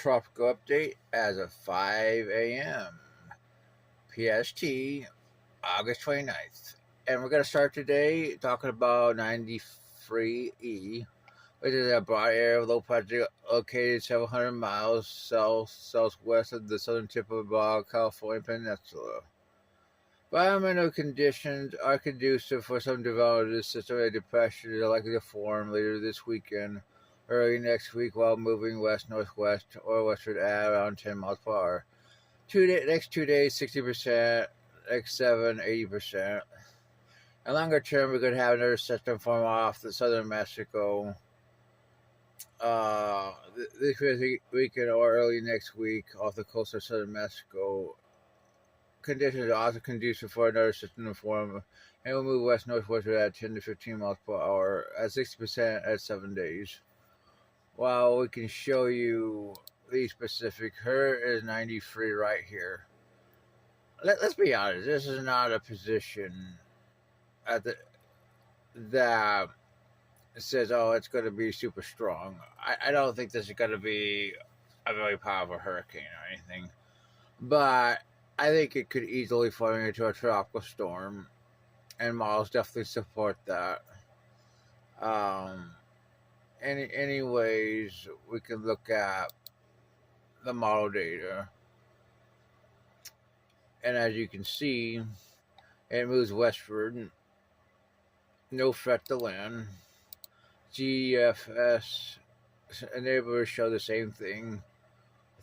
tropical update as of 5 a.m. PST, August 29th. And we're going to start today talking about 93E, which is a broad area of low pressure located several hundred miles southwest of the southern tip of the Baja California Peninsula. Environmental conditions are conducive for some development of this system. A depression is likely to form later this weekend, early next week, while moving west-northwest or westward at around 10 miles per hour. Next 2 days, 60%, next 7, 80%. And longer term, we could have another system form off the southern Mexico this weekend or early next week off the coast of southern Mexico. Conditions are also conducive for another system to form, and will move west-northwest at 10 to 15 miles per hour at 60% at 7 days. While we can show you the specific, here is 93 right here. Let's be honest, this is not a position that says, oh, it's going to be super strong. I don't think this is going to be a very powerful hurricane or anything, but I think it could easily form into a tropical storm, and models definitely support that. Anyways, we can look at the model data, and as you can see, it moves westward, no threat to land. GFS neighbors show the same thing.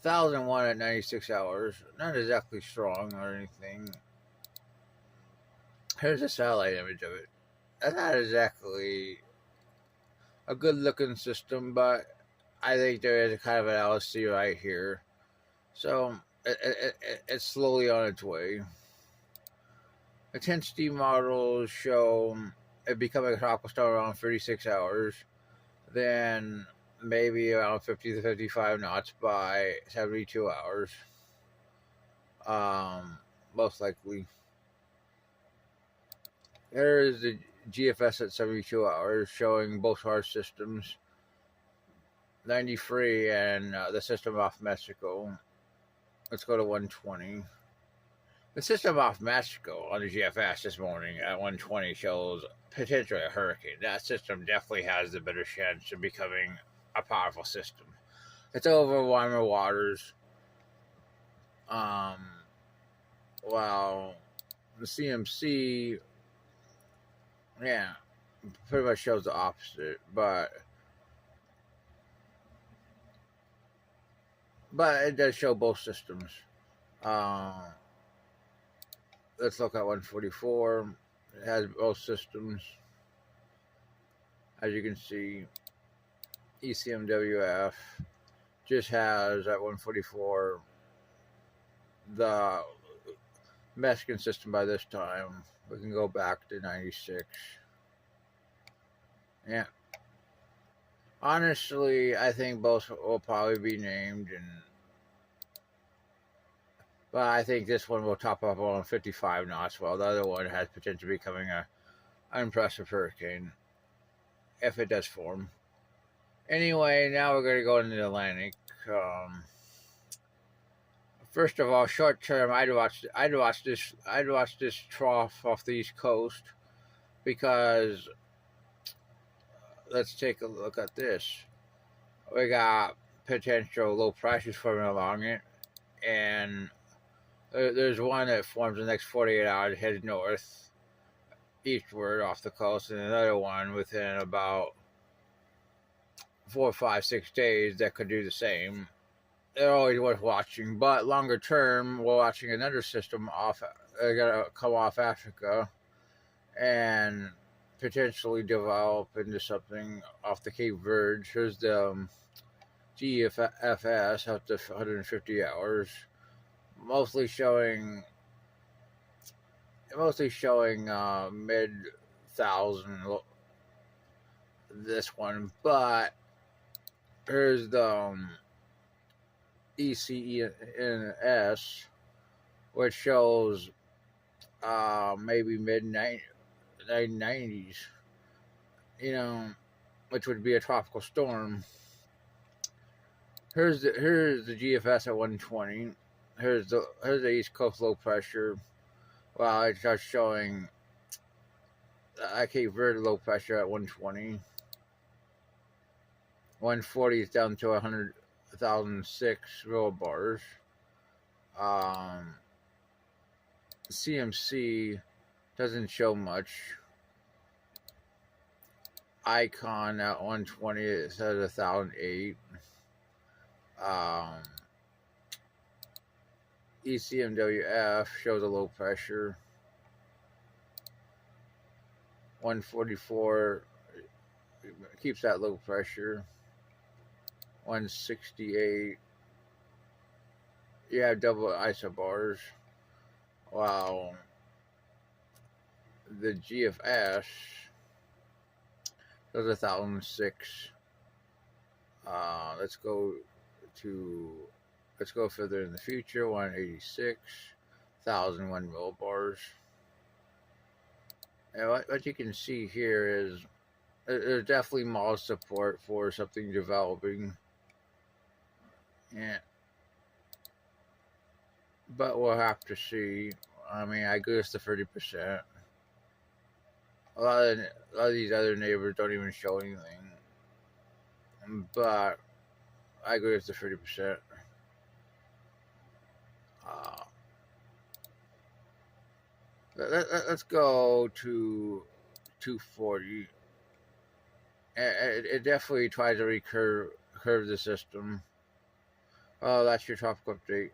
1001 at 96 hours. Not exactly strong or anything. Here's a satellite image of it. That's not exactly a good looking system, but I think there is a kind of an LSC right here. So it's slowly on its way. Intensity models show it becoming a tropical storm around 36 hours. Then maybe around 50 to 55 knots by 72 hours. Most likely. There is the GFS at 72 hours showing both our systems. 93 and the system off Mexico. Let's go to 120. The system off Mexico on the GFS this morning at 120 shows potentially a hurricane. That system definitely has the better chance of becoming a powerful system. It's over warmer waters. While the CMC, yeah, pretty much shows the opposite, but it does show both systems. Let's look at 144. It has both systems. As you can see, ECMWF just has at 144 the Mexican system by this time. We can go back to 96. Yeah. Honestly, I think both will probably be named, but I think this one will top up on 55 knots, while the other one has potential of becoming an unimpressive hurricane if it does form. Anyway, now we're going to go into the Atlantic. First of all, short term, I'd watch this trough off the East Coast, because let's take a look at this. We got potential low prices forming along it, and there's one that forms the next 48 hours headed north eastward off the coast, and another one within about 4, 5, 6 days that could do the same. They're always worth watching, but longer term, we're watching another system off. They're gonna come off Africa and potentially develop into something off the Cape Verde. Here's the GFS up to 150 hours, mostly showing mid 1,000. This one, but here's the ECENS, which shows maybe mid 90s, which would be a tropical storm. here's the GFS at 120. Here's the East Coast low pressure. Well, it's just showing Cape Verde low pressure at 120. 140 is down to 100,006 millibars. CMC doesn't show much. Icon at 120, it says 1,008. ECMWF shows a low pressure. 144 keeps that low pressure. 168. You have double isobars. Wow. The GFS does 1,006. Let's go further in the future. 186, 1,001 millibars. And what you can see here is there's definitely model support for something developing. Yeah. But we'll have to see. I mean, I guess the 30%. A lot of these other neighbors don't even show anything. But I agree with the 30%. Let's go to 240. It definitely tries to curve the system. Oh, that's your topic update.